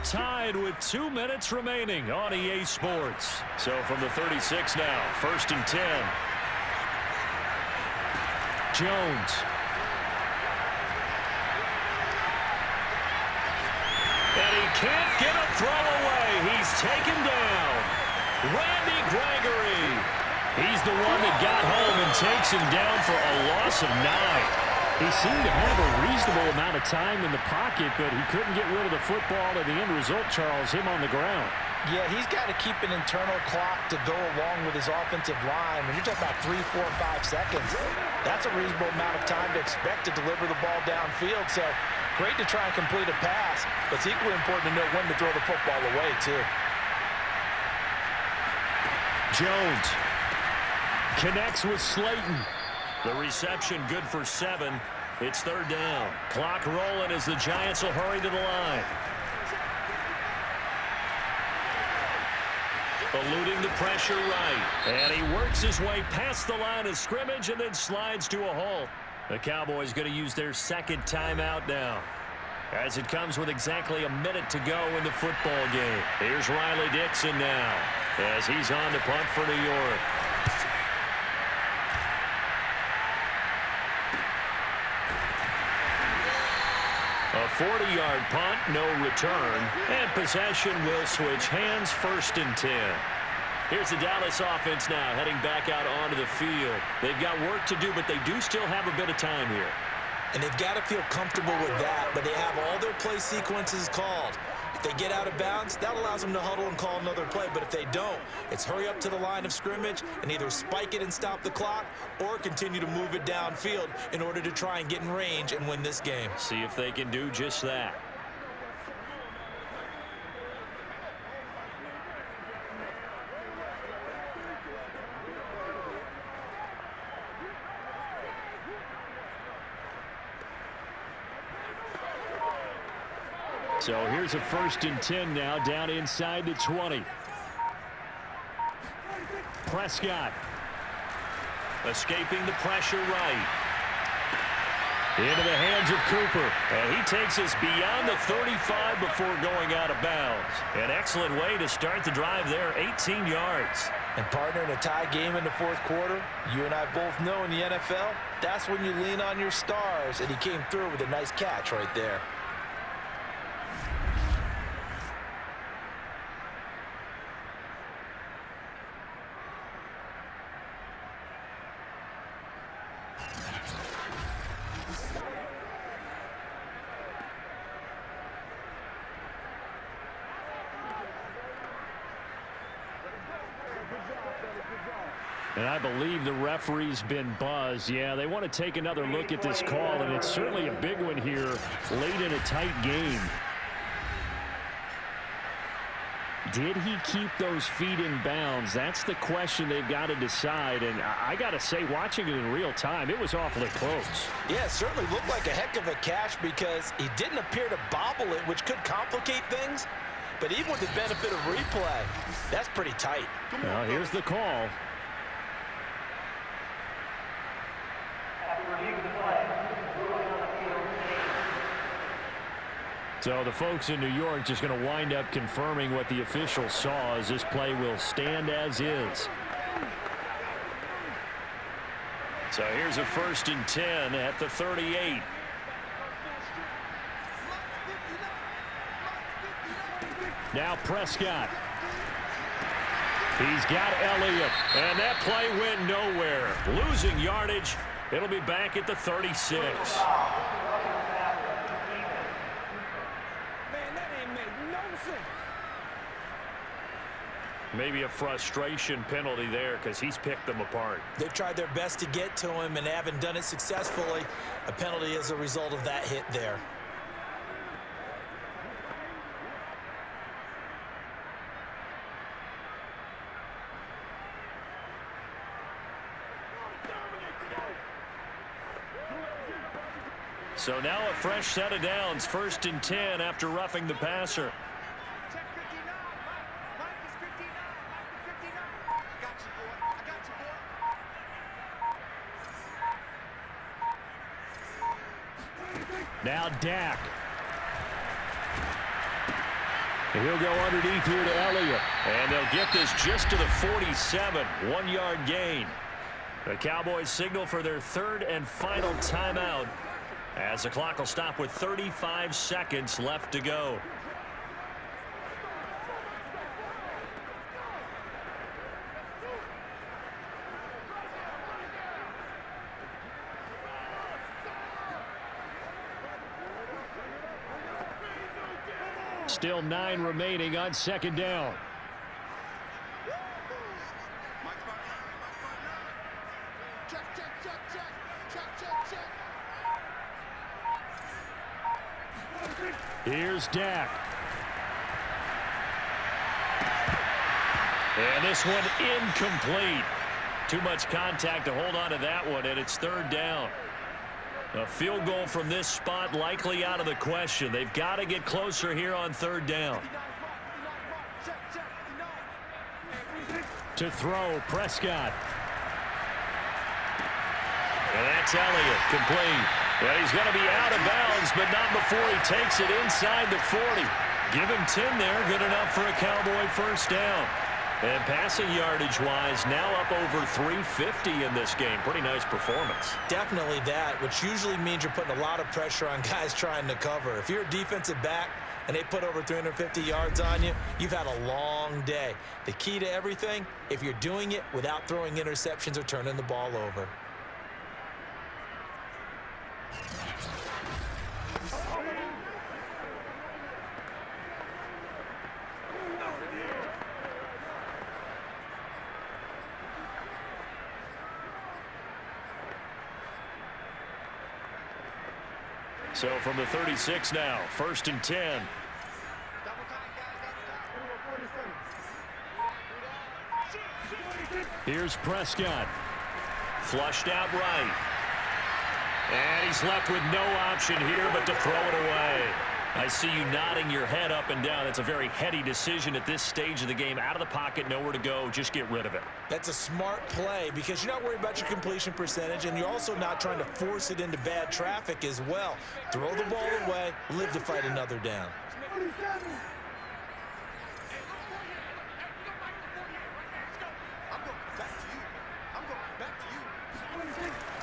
tied with 2 minutes remaining on EA Sports. So from the 36 now, 1st and 10. Jones. And he can't get a throw away. He's taken down. Randy Gregory. He's the one that got home and takes him down for a loss of 9. He seemed to have a reasonable amount of time in the pocket, but he couldn't get rid of the football, and the end result, Charles, him on the ground. Yeah, he's got to keep an internal clock to go along with his offensive line. When you're talking about 3, 4, 5 seconds, that's a reasonable amount of time to expect to deliver the ball downfield. So great to try and complete a pass, but it's equally important to know when to throw the football away, too. Jones connects with Slayton. The reception good for 7. It's 3rd down. Clock rolling as the Giants will hurry to the line. Eluding the pressure right. And he works his way past the line of scrimmage and then slides to a halt. The Cowboys going to use their 2nd timeout now, as it comes with exactly a minute to go in the football game. Here's Riley Dixon now as he's on to punt for New York. A 40-yard punt, no return, and possession will switch hands, 1st and 10. Here's the Dallas offense now heading back out onto the field. They've got work to do, but they do still have a bit of time here. And they've got to feel comfortable with that, but they have all their play sequences called. If they get out of bounds, that allows them to huddle and call another play. But if they don't, it's hurry up to the line of scrimmage and either spike it and stop the clock or continue to move it downfield in order to try and get in range and win this game. See if they can do just that. So here's a 1st and 10 now, down inside the 20. Prescott escaping the pressure right. Into the hands of Cooper. And he takes us beyond the 35 before going out of bounds. An excellent way to start the drive there, 18 yards. And partner, in a tie game in the 4th quarter, you and I both know in the NFL, that's when you lean on your stars. And he came through with a nice catch right there. And I believe the referee's been buzzed. Yeah, they want to take another look at this call, and it's certainly a big one here late in a tight game. Did he keep those feet in bounds? That's the question they've got to decide. And I got to say, watching it in real time, it was awfully close. Yeah, it certainly looked like a heck of a catch because he didn't appear to bobble it, which could complicate things. But even with the benefit of replay, that's pretty tight. Well, here's the call. So the folks in New York just going to wind up confirming what the official saw, as this play will stand as is. So here's a 1st and 10 at the 38. Now Prescott. He's got Elliott, and that play went nowhere. Losing yardage. It'll be back at the 36. Maybe a frustration penalty there because he's picked them apart. They've tried their best to get to him and haven't done it successfully. A penalty as a result of that hit there. So now a fresh set of downs, 1st and 10 after roughing the passer. Now Dak. And he'll go underneath here to Elliott. And they'll get this just to the 47, 1-yard gain. The Cowboys signal for their third and final timeout as the clock will stop with 35 seconds left to go. Still 9 remaining on second down. Here's Dak. And this one incomplete. Too much contact to hold on to that one, and it's third down. A field goal from this spot likely out of the question. They've got to get closer here on third down. To throw, Prescott. And that's Elliott, complete. And he's going to be out of bounds, but not before he takes it inside the 40. Give him 10 there, good enough for a Cowboy first down. And passing yardage-wise, now up over 350 in this game. Pretty nice performance. Definitely that, which usually means you're putting a lot of pressure on guys trying to cover. If you're a defensive back and they put over 350 yards on you, you've had a long day. The key to everything, if you're doing it without throwing interceptions or turning the ball over. So from the 36 now, 1st and 10. Here's Prescott. Flushed out right. And he's left with no option here but to throw it away. I see you nodding your head up and down. It's a very heady decision at this stage of the game. Out of the pocket, nowhere to go. Just get rid of it. That's a smart play because you're not worried about your completion percentage, and you're also not trying to force it into bad traffic as well. Throw the ball away, live to fight another down.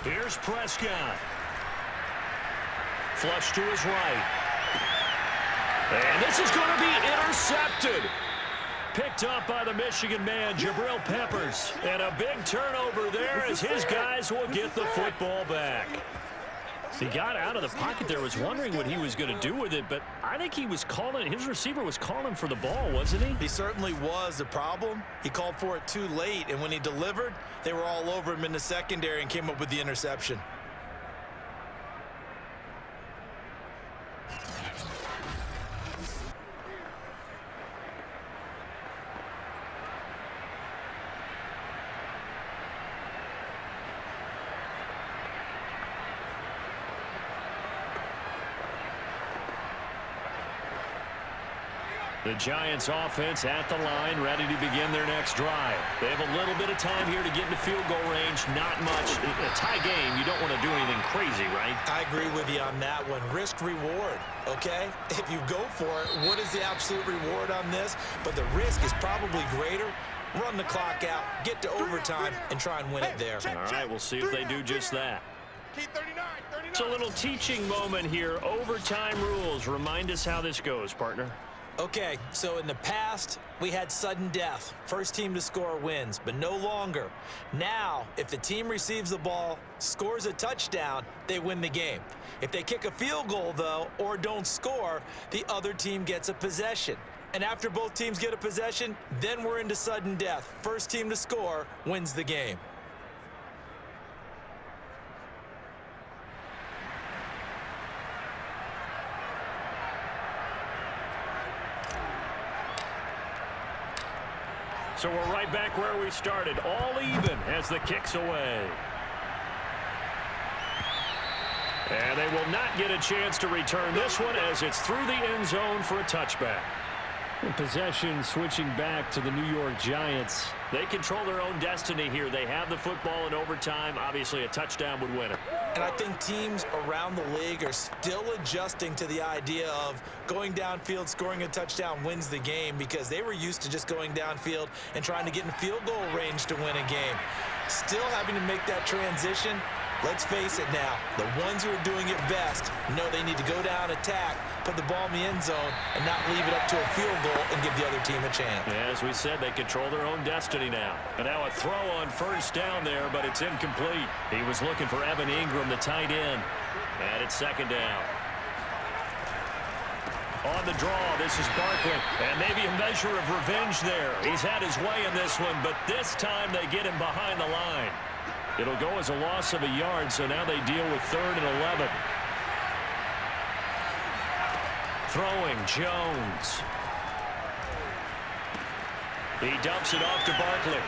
Here's Prescott. Flush to his right. And this is going to be intercepted. Picked up by the Michigan man, Jabril Peppers. And a big turnover there as his guys will get the football back. He got out of the pocket there, was wondering what he was going to do with it, but I think he was calling, his receiver was calling for the ball, wasn't he? He certainly was. The problem, he called for it too late, and when he delivered, they were all over him in the secondary and came up with the interception. The Giants offense at the line, ready to begin their next drive. They have a little bit of time here to get into field goal range. Not much. A tie game, you don't want to do anything crazy, right? I agree with you on that one. Risk reward, okay? If you go for it, what is the absolute reward on this? But the risk is probably greater. Run the clock out, get to overtime, and try and win it there. All right, we'll see if they do just that. It's a little teaching moment here. Overtime rules. Remind us how this goes, partner. Okay, so in the past, we had sudden death. First team to score wins, but no longer. Now, if the team receives the ball, scores a touchdown, they win the game. If they kick a field goal, though, or don't score, the other team gets a possession. And after both teams get a possession, then we're into sudden death. First team to score wins the game. So we're right back where we started, all even as the kick's away. And they will not get a chance to return this one as it's through the end zone for a touchback. And possession switching back to the New York Giants. They control their own destiny here. They have the football in overtime. Obviously, a touchdown would win it. And I think teams around the league are still adjusting to the idea of going downfield, scoring a touchdown wins the game, because they were used to just going downfield and trying to get in field goal range to win a game. Still having to make that transition. Let's face it now, the ones who are doing it best know they need to go down, attack, put the ball in the end zone, and not leave it up to a field goal and give the other team a chance. Yeah, as we said, they control their own destiny now. And now a throw on first down there, but it's incomplete. He was looking for Evan Ingram, the tight end. And it's second down. On the draw, this is Barkley. And maybe a measure of revenge there. He's had his way in this one, but this time they get him behind the line. It'll go as a loss of a yard, so now they deal with 3rd and 11. Throwing, Jones. He dumps it off to Barkley.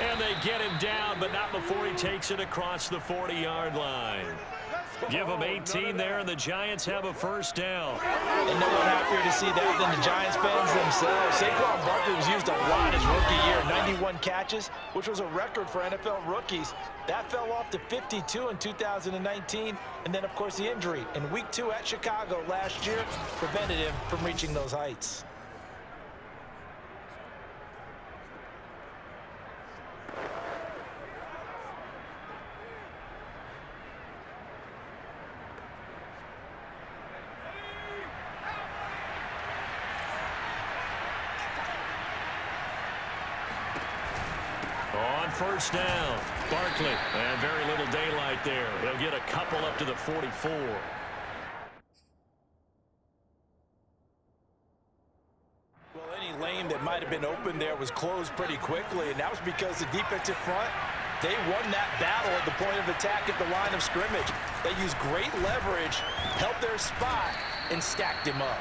And they get him down, but not before he takes it across the 40-yard line. Give them 18 there, and the Giants have a first down. And no one happier to see that than the Giants fans themselves. Saquon Barkley was used a lot his rookie year, 91 catches, which was a record for NFL rookies. That fell off to 52 in 2019, and then, of course, the injury in Week 2 at Chicago last year prevented him from reaching those heights. First down, Barkley, and very little daylight there. He'll get a couple up to the 44. Well, any lane that might have been open there was closed pretty quickly, and that was because the defensive front, they won that battle at the point of attack at the line of scrimmage. They used great leverage, helped their spot, and stacked him up.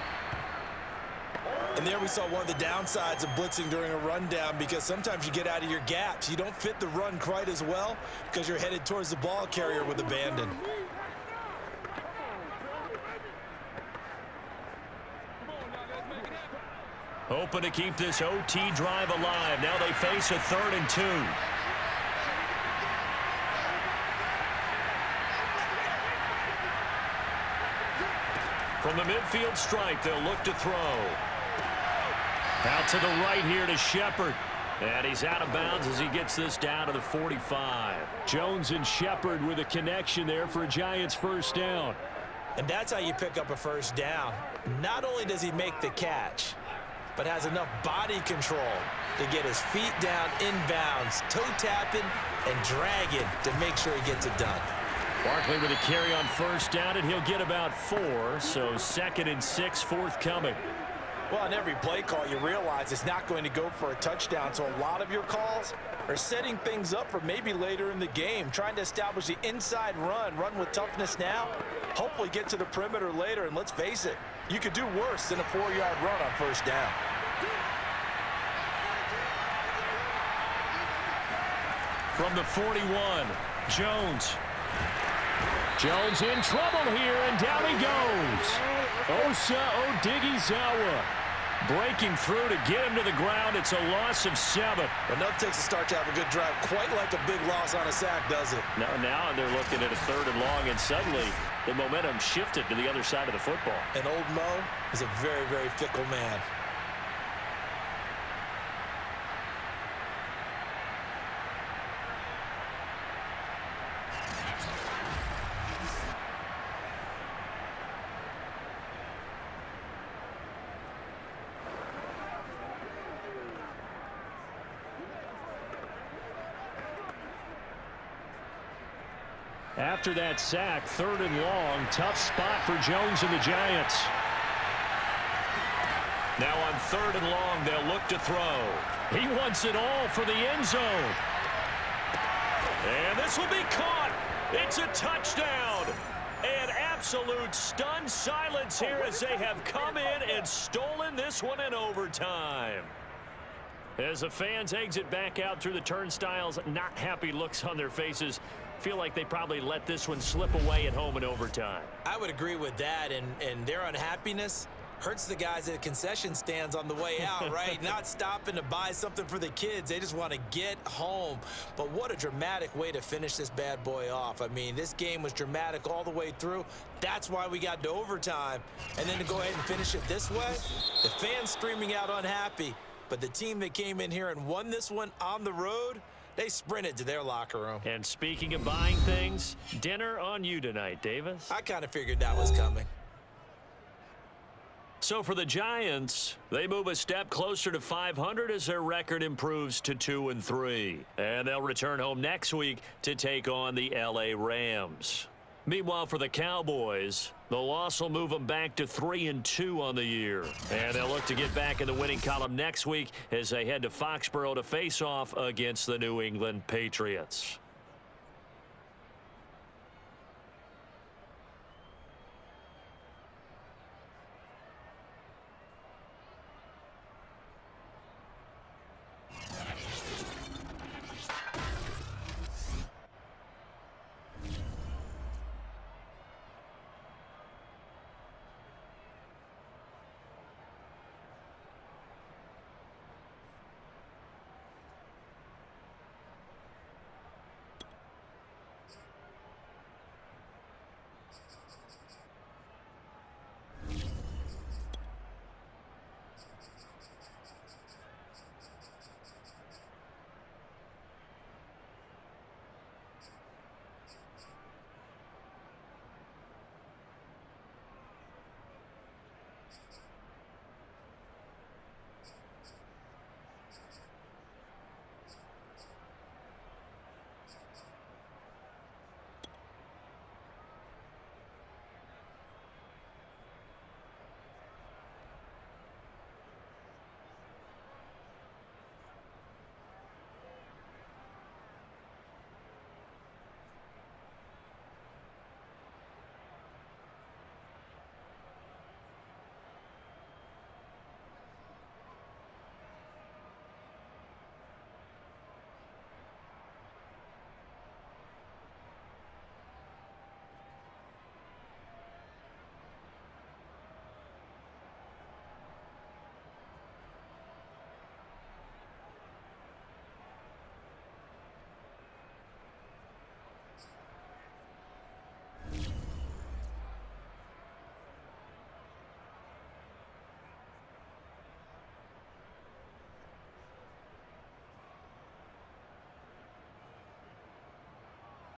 And there we saw one of the downsides of blitzing during a rundown, because sometimes you get out of your gaps. You don't fit the run quite as well because you're headed towards the ball carrier with abandon. Hoping to keep this OT drive alive. Now they face a 3rd and 2. From the midfield stripe, they'll look to throw. Out to the right here to Shepard. And he's out of bounds as he gets this down to the 45. Jones and Shepard with a connection there for a Giants first down. And that's how you pick up a first down. Not only does he make the catch, but has enough body control to get his feet down inbounds, toe tapping and dragging to make sure he gets it done. Barkley with a carry on first down, and he'll get about 4. So 2nd and 6 forthcoming. Well, on every play call, you realize it's not going to go for a touchdown. So a lot of your calls are setting things up for maybe later in the game, trying to establish the inside run with toughness now, hopefully get to the perimeter later. And let's face it, you could do worse than a 4-yard run on first down. From the 41, Jones. Jones in trouble here, and down he goes. Osa Odighizuwa breaking through to get him to the ground. It's a loss of 7. Enough takes a start to have a good drive, quite like a big loss on a sack, does it? Now they're looking at a 3rd and long, and suddenly the momentum shifted to the other side of the football. And old Mo is a very, very fickle man. After that sack, 3rd and long, tough spot for Jones and the Giants. Now on 3rd and long, they'll look to throw. He wants it all for the end zone. And this will be caught. It's a touchdown. An absolute stunned silence here as they have come in and stolen this one in overtime. As the fans exit back out through the turnstiles, not happy looks on their faces. Feel like they probably let this one slip away at home in overtime. I would agree with that, and their unhappiness, Hurts the guys at concession stands on the way out, right? Not stopping to buy something for the kids. They just want to get home. But what a dramatic way to finish this bad boy off. I mean, this game was dramatic all the way through. That's why we got to overtime. And then to go ahead and finish it this way, the fans screaming out unhappy. But the team that came in here and won this one on the road, they sprinted to their locker room. And speaking of buying things, dinner on you tonight, Davis. I kind of figured that was coming. So for the Giants, they move a step closer to 500 as their record improves to 2-3. And they'll return home next week to take on the LA Rams. Meanwhile, for the Cowboys, the loss will move them back to 3-2 on the year. And they'll look to get back in the winning column next week as they head to Foxborough to face off against the New England Patriots.